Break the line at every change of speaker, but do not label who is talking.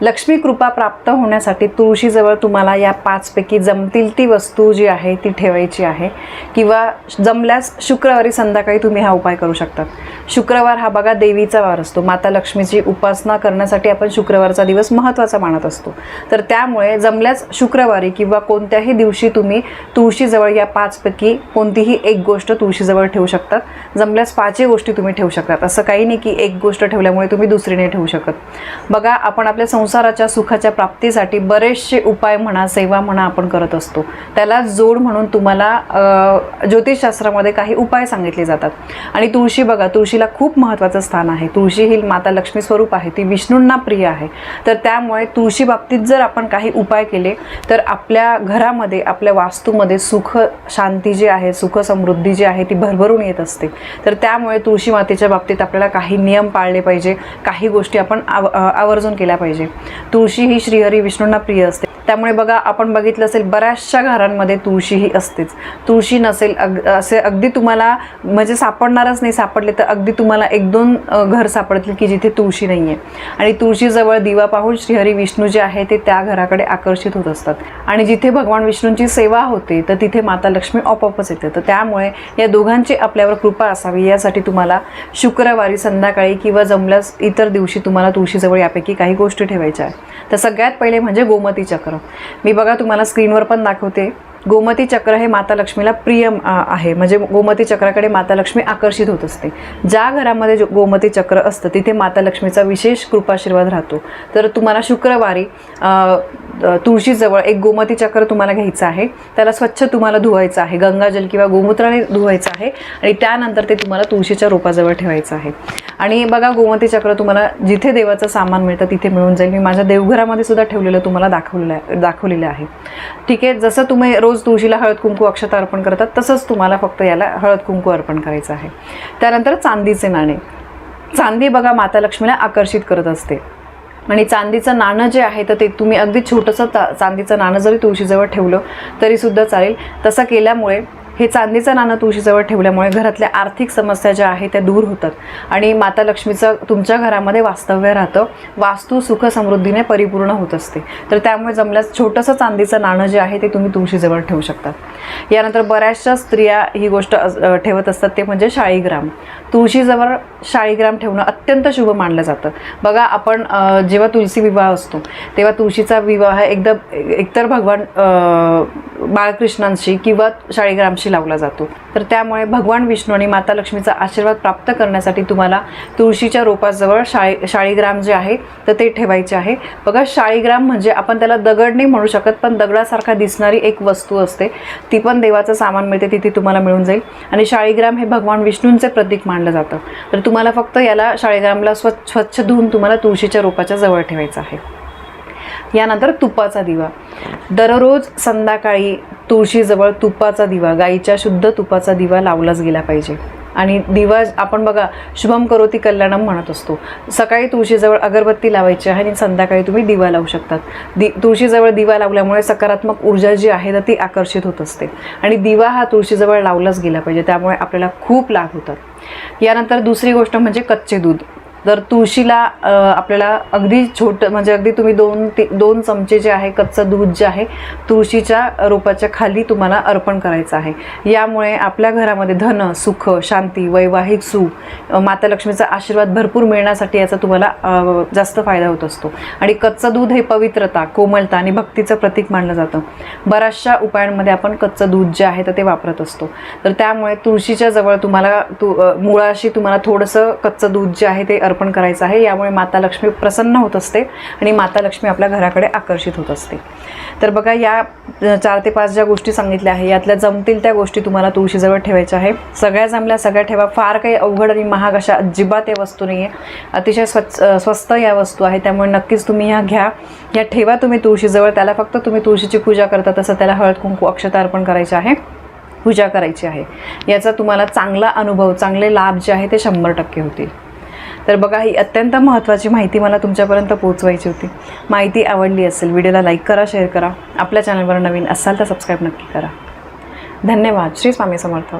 लक्ष्मी कृपा प्राप्त होण्यासाठी तुळशीजवळ तुम्हाला या 5 पैकी जमतील ती वस्तू जी आहे ती ठेवायची आहे, किंवा जमल्यास शुक्रवारी संध्याकाळी तुम्ही हा उपाय करू शकतात। शुक्रवार हा बघा देवीचा वार असतो, माता लक्ष्मीची उपासना करण्यासाठी आपण शुक्रवारचा दिवस महत्त्वाचा मानत असतो। तर त्यामुळे जमल्यास शुक्रवारी किंवा कोणत्याही दिवशी तुम्ही तुळशीजवळ या 5 पैकी कोणतीही एक गोष्ट तुळशीजवळ ठेवू शकतात। जमल्यास 5 गोष्टी तुम्ही ठेवू शकतात, असं काही नाही की एक गोष्ट ठेवल्यामुळे तुम्ही दुसरी नाही ठेवू शकत। बघा, आपण आपल्या संसाराच्या सुखाच्या प्राप्तीसाठी बरेचसे उपाय म्हणा, सेवा म्हणा आपण करत असतो। त्याला जोड म्हणून तुम्हाला ज्योतिषशास्त्रामध्ये काही उपाय सांगितले जातात। आणि तुळशी बघा, तुळशीला खूप महत्त्वाचं स्थान आहे। तुळशी ही माता लक्ष्मी स्वरूप आहे, ती विष्णूंना प्रिय आहे। तर त्यामुळे तुळशी बाबतीत जर आपण काही उपाय केले तर आपल्या घरामध्ये, आपल्या वास्तूमध्ये सुख शांती जी आहे, सुख समृद्धी जी आहे ती भरभरून येत असते। तर त्यामुळे तुळशी मातेच्या बाबतीत आपल्याला काही नियम पाळले पाहिजे, काही गोष्टी आपण आवर्जून केल्या पाहिजे। तुळशी ही श्रीहरी विष्णूंना प्रिय असते, त्यामुळे बघा आपण बघितलं असेल बऱ्याचशा घरांमध्ये तुळशी ही असतेच। तुळशी नसेल असे अगदी तुम्हाला म्हणजे सापडणारच नाही, सापडले तर अगदी तुम्हाला 1-2 घर सापडतील की जिथे तुळशी नाही आहे। आणि तुळशीजवळ दिवा पाहून श्रीहरी विष्णू जे आहे ते त्या घराकडे आकर्षित होत असतात, आणि जिथे भगवान विष्णूंची सेवा होते तर तिथे माता लक्ष्मी आपोआपच येते। तर त्यामुळे या दोघांची आपल्यावर कृपा असावी यासाठी तुम्हाला शुक्रवारी संध्याकाळी किंवा जमल्यास इतर दिवशी तुम्हाला तुळशीजवळ यापैकी काही गोष्टी ठेवायच्या आहेत। तर सगळ्यात पहिले म्हणजे गोमती चक्र। मी बघा तुम्हाला स्क्रीनवर पण दाखवते। गोमती चक्र हे माता लक्ष्मीला प्रिय आहे, म्हणजे गोमती चक्राकडे माता लक्ष्मी आकर्षित होत असते। ज्या घरामध्ये गोमती चक्र असतं तिथे माता लक्ष्मीचा विशेष कृपाशीर्वाद राहतो। तर तुम्हाला शुक्रवारी तुळशीजवळ एक गोमती चक्र तुम्हाला घ्यायचं आहे, त्याला स्वच्छ तुम्हाला धुवायचं आहे, गंगाजल किंवा गोमूत्राने धुवायचं आहे, आणि त्यानंतर ते तुम्हाला तुळशीच्या रोपाजवळ ठेवायचं आहे। आणि बघा, गोमती चक्र तुम्हाला जिथे देवाचं सामान मिळतं तिथे मिळून जाईल। मी माझ्या देवघरामध्ये सुद्धा ठेवलेलं तुम्हाला दाखवलेलं आहे। ठीक आहे, जसं तुम्ही रोज तुळशीला हळद कुंकू अक्षता अर्पण करतात तसंच तुम्हाला फक्त याला हळद कुंकू अर्पण करायचं आहे। त्यानंतर चांदीचे नाणे। चांदी बघा माता लक्ष्मीला आकर्षित करत असते, आणि चांदीचं नाणं जे आहे तर ते तुम्ही अगदी छोटंसं चांदीचं नाणं जरी तुळशीजवळ ठेवलं तरीसुद्धा चालेल। तसं केल्यामुळे, हे चांदीचं नाणं तुळशीजवळ ठेवल्यामुळे घरातल्या आर्थिक समस्या ज्या आहेत त्या दूर होतात, आणि माता लक्ष्मीचं तुमच्या घरामध्ये वास्तव्य राहतं, वास्तू सुख समृद्धीने परिपूर्ण होत असते। तर त्यामुळे जमल्यास छोटंसं चांदीचं नाणं जे आहे ते तुम्ही तुळशीजवळ ठेवू शकतात। यानंतर बऱ्याचशा स्त्रिया ही गोष्ट ठेवत असतात, ते म्हणजे शाळीग्राम। तुळशीजवळ शाळीग्राम ठेवणं अत्यंत शुभ मानलं जातं। बघा, आपण जेव्हा तुळशी विवाह असतो तेव्हा तुळशीचा विवाह एकतर भगवान बाळकृष्णांशी किंवा शाळीग्रामशी लावला जातो। तर त्यामुळे भगवान विष्णू आणि माता लक्ष्मीचा आशीर्वाद प्राप्त करण्यासाठी तुम्हाला तुळशीच्या रोपाजवळ शाळीग्राम जे आहे तर ते ठेवायचे आहे। बघा, शाळीग्राम म्हणजे आपण त्याला दगड नाही म्हणू शकत, पण दगडासारखा दिसणारी एक वस्तू असते, ती पण देवाचं सामान मिळते तिथे तुम्हाला मिळून जाईल। आणि शाळीग्राम हे भगवान विष्णूंचे प्रतीक मानलं जातं। तर तुम्हाला फक्त याला शाळीग्रामला स्वच्छ धुवून तुम्हाला तुळशीच्या रोपाच्या जवळ ठेवायचं आहे। यानंतर तुपाचा दिवा। दररोज संध्याकाळी तुळशीजवळ तुपाचा दिवा, गाईच्या शुद्ध तुपाचा दिवा लावलाच गेला पाहिजे। आणि दिवा आपण बघा शुभम करोती कल्याणम म्हणत असतो। सकाळी तुळशीजवळ अगरबत्ती लावायची आहे आणि संध्याकाळी तुम्ही दिवा लावू शकतात। तुळशीजवळ दिवा लावल्यामुळे सकारात्मक ऊर्जा जी आहे तर ती आकर्षित होत असते, आणि दिवा हा तुळशीजवळ लावलाच गेला पाहिजे, त्यामुळे आपल्याला खूप लाभ होतात। यानंतर दुसरी गोष्ट म्हणजे कच्चे दूध। तर तुळशीला आपल्याला अगदी छोटं म्हणजे अगदी तुम्ही 2 चमचे जे आहे कच्चं दूध जे आहे तुळशीच्या रोपाच्या खाली तुम्हाला अर्पण करायचं आहे। यामुळे आपल्या घरामध्ये धन, सुख, शांती, वैवाहिक सुख, माता लक्ष्मीचा आशीर्वाद भरपूर मिळण्यासाठी याचा तुम्हाला जास्त फायदा होत असतो। आणि कच्चं दूध हे पवित्रता, कोमलता आणि भक्तीचं प्रतीक मानलं जातं। बऱ्याचशा उपायांमध्ये आपण कच्चं दूध जे आहे तर ते वापरत असतो। तर त्यामुळे तुळशीच्या जवळ तुम्हाला मुळाशी तुम्हाला थोडंसं कच्चं दूध जे आहे ते अर्पण करायचं आहे। यामुळे माता लक्ष्मी प्रसन्न होत असते आणि माता लक्ष्मी आपल्या घराकडे आकर्षित होत असते। तर बघा, या 4 ते 5 ज्या गोष्टी सांगितल्या आहे यातल्या जमतील त्या गोष्टी तुम्हाला तुळशीजवळ ठेवायच्या आहे। सगळ्या जमल्या सगळ्या ठेवा, फार काही अवघड आणि महाग अशा अजिबात या वस्तू नाही आहे, अतिशय स्वस्त या वस्तू आहे। त्यामुळे नक्कीच तुम्ही ह्या घ्या, ह्या ठेवा तुम्ही तुळशीजवळ। त्याला फक्त तुम्ही तुळशीची पूजा करता तसं त्याला हळद कुंकू अक्षता अर्पण करायचे आहे, पूजा करायची आहे। याचा तुम्हाला चांगला अनुभव, चांगले लाभ जे आहे ते 100% होतील। तर बघा, ही अत्यंत महत्त्वाची माहिती मला तुमच्यापर्यंत पोहोचवायची होती। माहिती आवडली असेल व्हिडिओला लाईक करा, शेअर करा। आपल्या चॅनलवर नवीन असाल तर सबस्क्राईब नक्की करा। धन्यवाद। श्री स्वामी समर्थ।